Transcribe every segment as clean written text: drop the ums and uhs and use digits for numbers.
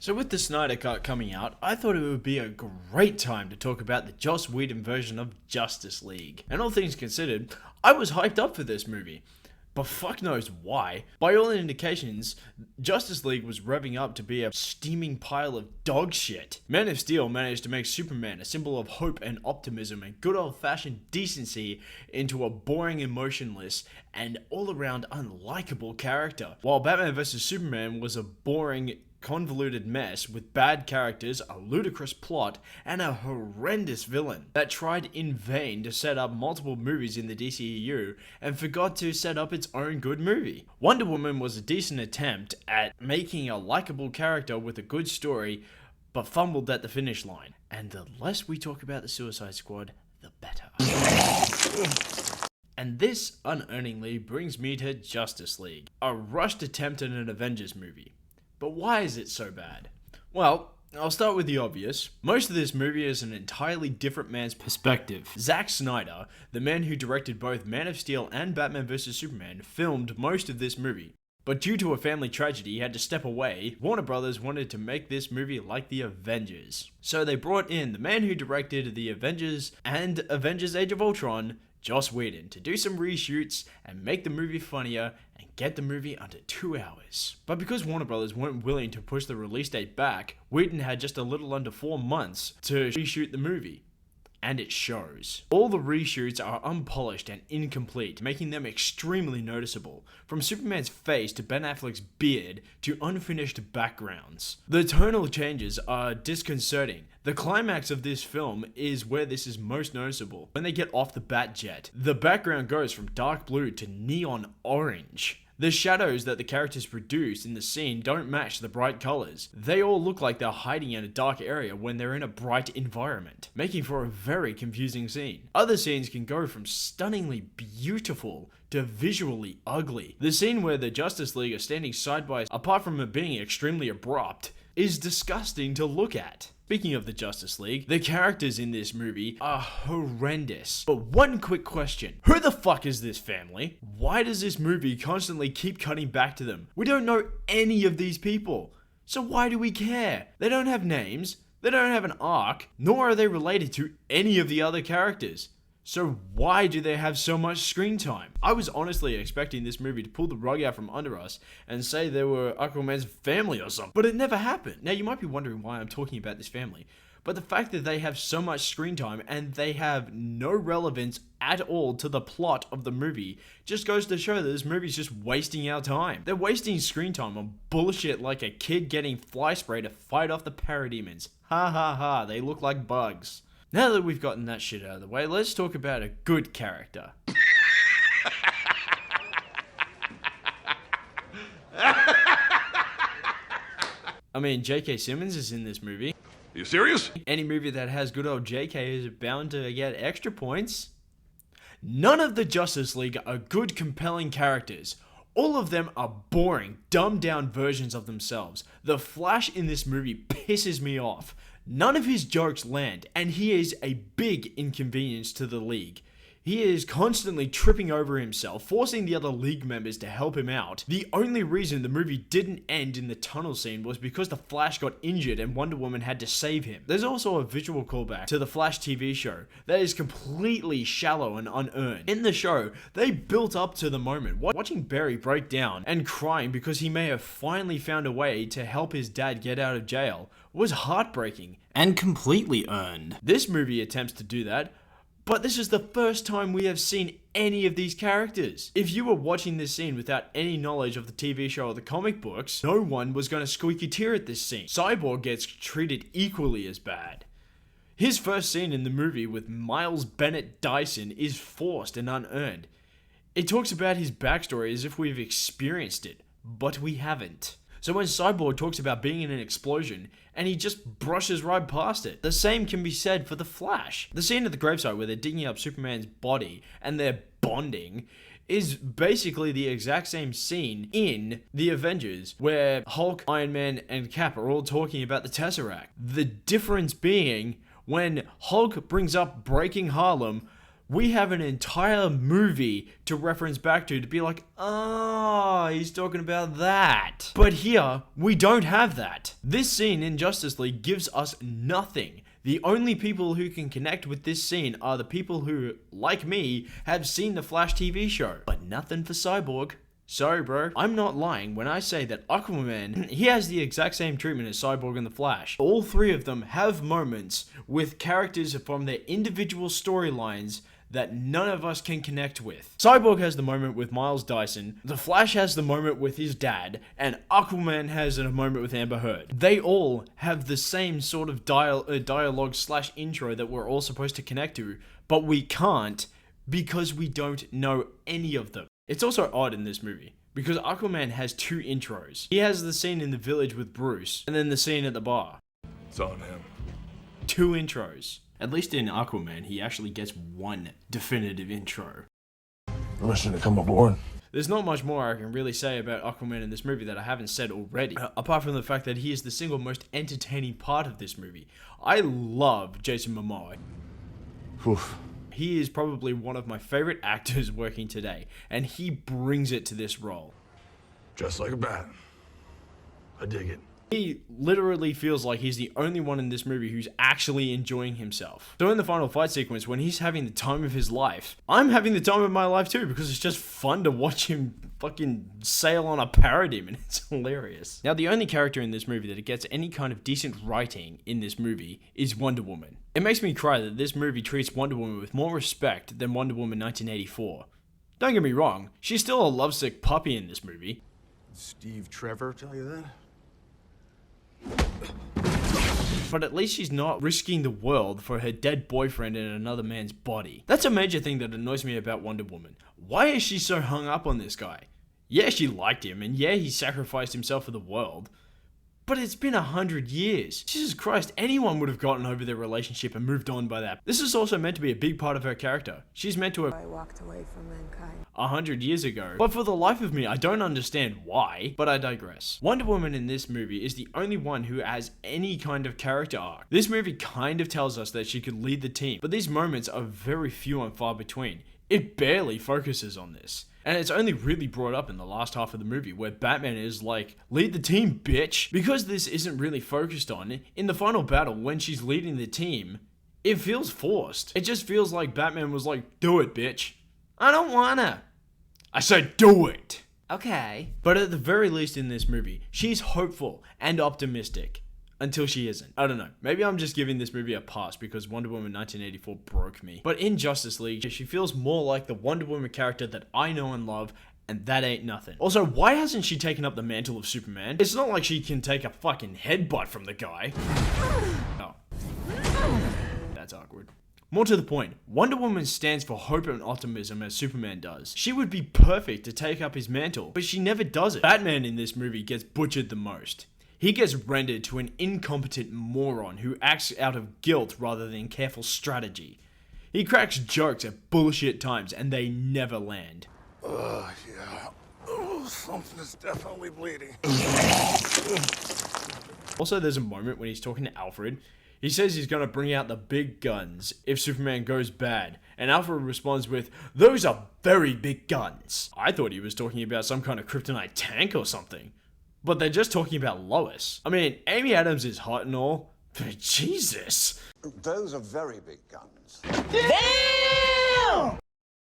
So with the Snyder Cut coming out, I thought it would be a great time to talk about the Joss Whedon version of Justice League. And all things considered, I was hyped up for this movie. But fuck knows why. By all indications, Justice League was revving up to be a steaming pile of dog shit. Man of Steel managed to make Superman a symbol of hope and optimism and good old-fashioned decency into a boring, emotionless, and all-around unlikable character. While Batman vs Superman was a boring, convoluted mess with bad characters, a ludicrous plot, and a horrendous villain that tried in vain to set up multiple movies in the DCEU and forgot to set up its own good movie. Wonder Woman was a decent attempt at making a likable character with a good story, but fumbled at the finish line. And the less we talk about the Suicide Squad, the better. And this, unearningly, brings me to Justice League, a rushed attempt at an Avengers movie. But why is it so bad? Well, I'll start with the obvious. Most of this movie is an entirely different man's perspective. Zack Snyder, the man who directed both Man of Steel and Batman vs Superman, filmed most of this movie. But due to a family tragedy, he had to step away. Warner Brothers wanted to make this movie like the Avengers. So they brought in the man who directed the Avengers and Avengers Age of Ultron, Joss Whedon, to do some reshoots and make the movie funnier and get the movie under 2 hours. But because Warner Brothers weren't willing to push the release date back, Whedon had just a little under 4 months to reshoot the movie. And it shows. All the reshoots are unpolished and incomplete, making them extremely noticeable. From Superman's face to Ben Affleck's beard to unfinished backgrounds. The tonal changes are disconcerting. The climax of this film is where this is most noticeable. When they get off the Batjet, the background goes from dark blue to neon orange. The shadows that the characters produce in the scene don't match the bright colors. They all look like they're hiding in a dark area when they're in a bright environment, making for a very confusing scene. Other scenes can go from stunningly beautiful to visually ugly. The scene where the Justice League are standing side by side, apart from it being extremely abrupt, is disgusting to look at. Speaking of the Justice League, the characters in this movie are horrendous. But one quick question. Who the fuck is this family? Why does this movie constantly keep cutting back to them? We don't know any of these people. So why do we care? They don't have names, they don't have an arc, nor are they related to any of the other characters. So why do they have so much screen time? I was honestly expecting this movie to pull the rug out from under us and say they were Aquaman's family or something, but it never happened. Now you might be wondering why I'm talking about this family, but the fact that they have so much screen time and they have no relevance at all to the plot of the movie just goes to show that this movie's just wasting our time. They're wasting screen time on bullshit like a kid getting fly spray to fight off the parademons. Ha ha ha, they look like bugs. Now that we've gotten that shit out of the way, let's talk about a good character. I mean, J.K. Simmons is in this movie. Are you serious? Any movie that has good old J.K. is bound to get extra points. None of the Justice League are good, compelling characters. All of them are boring, dumbed-down versions of themselves. The Flash in this movie pisses me off. None of his jokes land, and he is a big inconvenience to the League. He is constantly tripping over himself, forcing the other League members to help him out. The only reason the movie didn't end in the tunnel scene was because the Flash got injured and Wonder Woman had to save him. There's also a visual callback to the Flash TV show that is completely shallow and unearned. In the show, they built up to the moment. Watching Barry break down and crying because he may have finally found a way to help his dad get out of jail was heartbreaking and completely earned. This movie attempts to do that, but this is the first time we have seen any of these characters. If you were watching this scene without any knowledge of the TV show or the comic books, no one was going to squeak a tear at this scene. Cyborg gets treated equally as bad. His first scene in the movie with Miles Bennett Dyson is forced and unearned. It talks about his backstory as if we've experienced it, but we haven't. So when Cyborg talks about being in an explosion, and he just brushes right past it. The same can be said for the Flash. The scene at the gravesite where they're digging up Superman's body and they're bonding is basically the exact same scene in The Avengers, where Hulk, Iron Man, and Cap are all talking about the Tesseract. The difference being, when Hulk brings up breaking Harlem, we have an entire movie to reference back to be like, oh, he's talking about that. But here, we don't have that. This scene in Justice League gives us nothing. The only people who can connect with this scene are the people who, like me, have seen the Flash TV show. But nothing for Cyborg. Sorry, bro. I'm not lying when I say that Aquaman, he has the exact same treatment as Cyborg and the Flash. All three of them have moments with characters from their individual storylines that none of us can connect with. Cyborg has the moment with Miles Dyson, the Flash has the moment with his dad, and Aquaman has a moment with Amber Heard. They all have the same sort of dialogue / intro that we're all supposed to connect to, but we can't because we don't know any of them. It's also odd in this movie, because Aquaman has two intros. He has the scene in the village with Bruce, and then the scene at the bar. It's on him. Two intros. At least in Aquaman, he actually gets one definitive intro. Permission to come aboard. There's not much more I can really say about Aquaman in this movie that I haven't said already, apart from the fact that he is the single most entertaining part of this movie. I love Jason Momoa. Oof. He is probably one of my favorite actors working today, and he brings it to this role. Just like a bat. I dig it. He literally feels like he's the only one in this movie who's actually enjoying himself. So in the final fight sequence, when he's having the time of his life, I'm having the time of my life too, because it's just fun to watch him fucking sail on a parademon. It's hilarious. Now, the only character in this movie that gets any kind of decent writing in this movie is Wonder Woman. It makes me cry that this movie treats Wonder Woman with more respect than Wonder Woman 1984. Don't get me wrong, she's still a lovesick puppy in this movie. Steve Trevor tell you that? But at least she's not risking the world for her dead boyfriend in another man's body. That's a major thing that annoys me about Wonder Woman. Why is she so hung up on this guy? Yeah, she liked him, and yeah, he sacrificed himself for the world. But it's been 100 years. Jesus Christ, anyone would have gotten over their relationship and moved on by that. This is also meant to be a big part of her character. She's meant to have I walked away from mankind 100 years ago. But for the life of me, I don't understand why, but I digress. Wonder Woman in this movie is the only one who has any kind of character arc. This movie kind of tells us that she could lead the team, but these moments are very few and far between. It barely focuses on this. And it's only really brought up in the last half of the movie, where Batman is like, lead the team, bitch. Because this isn't really focused on, in the final battle, when she's leading the team, it feels forced. It just feels like Batman was like, do it, bitch. I don't wanna. I said, do it. Okay. But at the very least in this movie, she's hopeful and optimistic. Until she isn't. I don't know. Maybe I'm just giving this movie a pass because Wonder Woman 1984 broke me. But in Justice League, she feels more like the Wonder Woman character that I know and love, and that ain't nothing. Also, why hasn't she taken up the mantle of Superman? It's not like she can take a fucking headbutt from the guy. Oh. That's awkward. More to the point, Wonder Woman stands for hope and optimism as Superman does. She would be perfect to take up his mantle, but she never does it. Batman in this movie gets butchered the most. He gets rendered to an incompetent moron who acts out of guilt rather than careful strategy. He cracks jokes at bullshit times and they never land. Yeah. Oh, something is definitely bleeding. Also, there's a moment when he's talking to Alfred. He says he's gonna bring out the big guns if Superman goes bad, and Alfred responds with, "Those are very big guns." I thought he was talking about some kind of kryptonite tank or something. But they're just talking about Lois. I mean, Amy Adams is hot and all, but Jesus. Those are very big guns. Damn!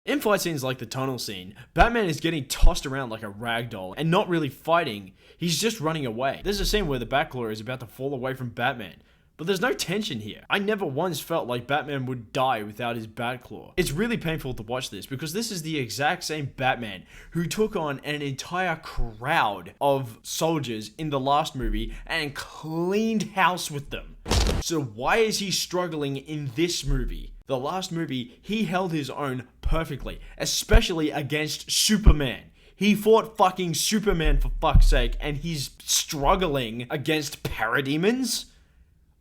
In fight scenes like the tunnel scene, Batman is getting tossed around like a rag doll and not really fighting, he's just running away. There's a scene where the Batclaw is about to fall away from Batman, but there's no tension here. I never once felt like Batman would die without his Batclaw. It's really painful to watch this because this is the exact same Batman who took on an entire crowd of soldiers in the last movie and cleaned house with them. So why is he struggling in this movie? The last movie, he held his own perfectly, especially against Superman. He fought fucking Superman for fuck's sake, and he's struggling against parademons?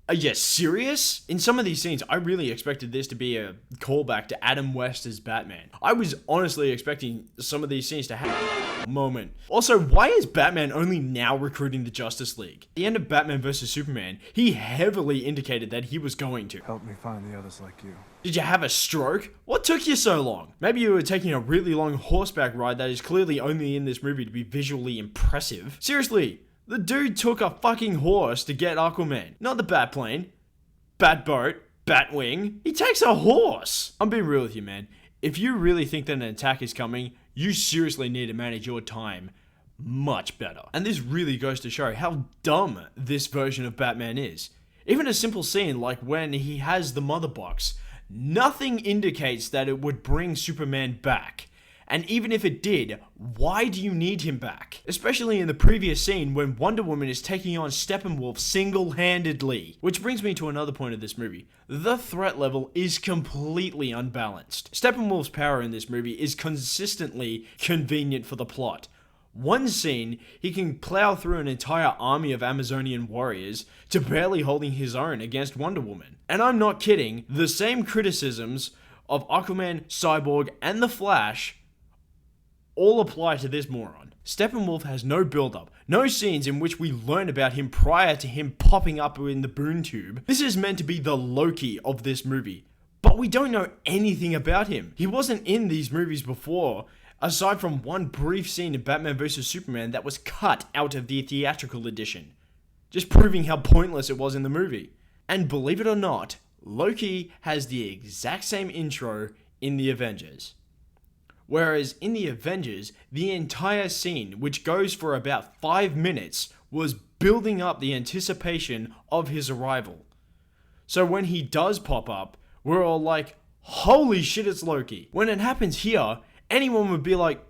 Are you serious? In some of these scenes, I really expected this to be a callback to Adam West as Batman. I was honestly expecting some of these scenes to have a moment. Also, why is Batman only now recruiting the Justice League? At the end of Batman vs Superman, he heavily indicated that he was going to. Help me find the others like you. Did you have a stroke? What took you so long? Maybe you were taking a really long horseback ride that is clearly only in this movie to be visually impressive. Seriously. The dude took a fucking horse to get Aquaman. Not the Batplane, Batboat, Batwing. He takes a horse. I'm being real with you, man. If you really think that an attack is coming, you seriously need to manage your time much better. And this really goes to show how dumb this version of Batman is. Even a simple scene like when he has the mother box, nothing indicates that it would bring Superman back. And even if it did, why do you need him back? Especially in the previous scene when Wonder Woman is taking on Steppenwolf single-handedly. Which brings me to another point of this movie. The threat level is completely unbalanced. Steppenwolf's power in this movie is consistently convenient for the plot. One scene, he can plow through an entire army of Amazonian warriors to barely holding his own against Wonder Woman. And I'm not kidding, the same criticisms of Aquaman, Cyborg, and The Flash all apply to this moron. Steppenwolf has no build-up, no scenes in which we learn about him prior to him popping up in the boom tube. This is meant to be the Loki of this movie, but we don't know anything about him. He wasn't in these movies before, aside from one brief scene in Batman vs Superman that was cut out of the theatrical edition, just proving how pointless it was in the movie. And believe it or not, Loki has the exact same intro in the Avengers. Whereas in the Avengers, the entire scene, which goes for about 5 minutes, was building up the anticipation of his arrival. So when he does pop up, we're all like, holy shit, it's Loki. When it happens here, anyone would be like,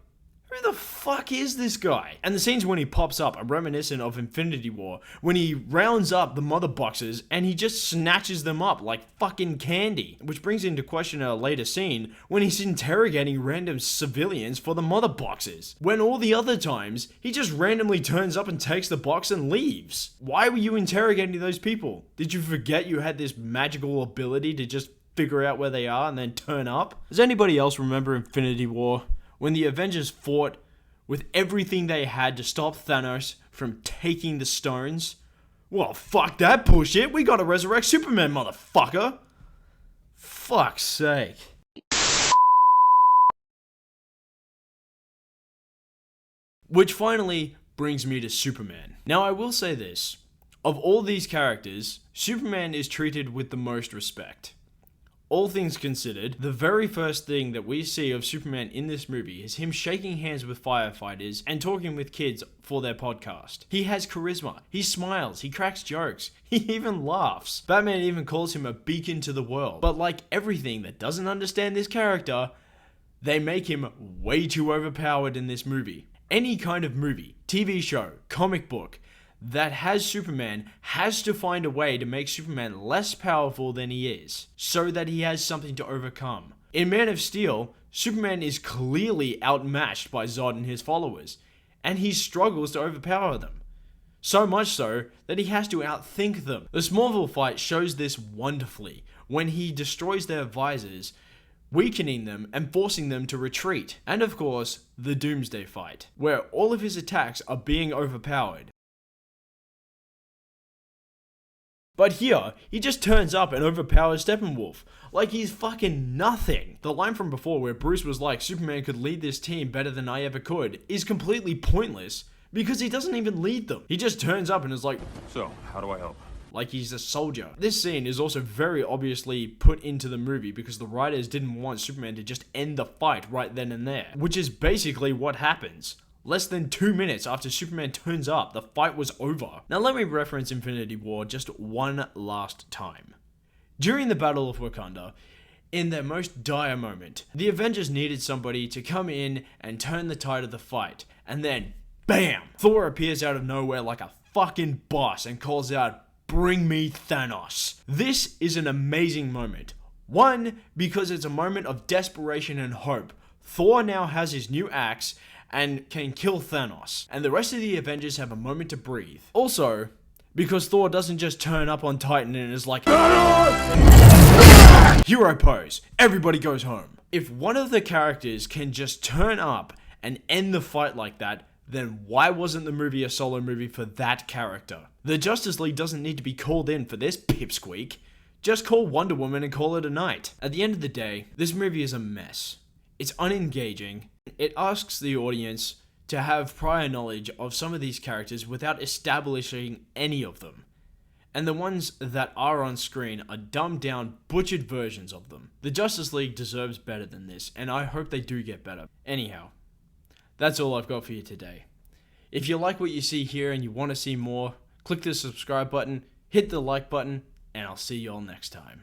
who the fuck is this guy? And the scenes when he pops up are reminiscent of Infinity War, when he rounds up the mother boxes and he just snatches them up like fucking candy. Which brings into question a later scene when he's interrogating random civilians for the mother boxes. When all the other times, he just randomly turns up and takes the box and leaves. Why were you interrogating those people? Did you forget you had this magical ability to just figure out where they are and then turn up? Does anybody else remember Infinity War? When the Avengers fought with everything they had to stop Thanos from taking the stones? Well, fuck that bullshit. We gotta resurrect Superman, motherfucker. Fuck's sake. Which finally brings me to Superman. Now, I will say this. Of all these characters, Superman is treated with the most respect. All things considered, the very first thing that we see of Superman in this movie is him shaking hands with firefighters and talking with kids for their podcast. He has charisma, he smiles, he cracks jokes, he even laughs. Batman even calls him a beacon to the world. But like everything that doesn't understand this character, they make him way too overpowered in this movie. Any kind of movie, TV show, comic book, that has Superman has to find a way to make Superman less powerful than he is, so that he has something to overcome. In Man of Steel, Superman is clearly outmatched by Zod and his followers, and he struggles to overpower them. So much so that he has to outthink them. The Smallville fight shows this wonderfully, when he destroys their visors, weakening them and forcing them to retreat. And of course, the Doomsday fight, where all of his attacks are being overpowered. But here, he just turns up and overpowers Steppenwolf, like he's fucking nothing. The line from before where Bruce was like, Superman could lead this team better than I ever could, is completely pointless, because he doesn't even lead them. He just turns up and is like, So, how do I help? like he's a soldier. This scene is also very obviously put into the movie because the writers didn't want Superman to just end the fight right then and there, which is basically what happens. Less than 2 minutes after Superman turns up, the fight was over. Now let me reference Infinity War just one last time. During the Battle of Wakanda, in their most dire moment, the Avengers needed somebody to come in and turn the tide of the fight, and then, BAM! Thor appears out of nowhere like a fucking boss and calls out, "Bring me Thanos." This is an amazing moment. One, because it's a moment of desperation and hope. Thor now has his new axe and can kill Thanos, and the rest of the Avengers have a moment to breathe. Also, Because Thor doesn't just turn up on Titan and is like, hero pose, everybody goes home. If one of the characters can just turn up and end the fight like that, then why wasn't the movie a solo movie for that character? The Justice League doesn't need to be called in for this pipsqueak. Just call Wonder Woman and call it a night. At the end of the day, this movie is a mess. It's unengaging. It asks the audience to have prior knowledge of some of these characters without establishing any of them. And the ones that are on screen are dumbed down, butchered versions of them. The Justice League deserves better than this, and I hope they do get better. Anyhow, that's all I've got for you today. If you like what you see here and you want to see more, click the subscribe button, hit the like button, and I'll see you all next time.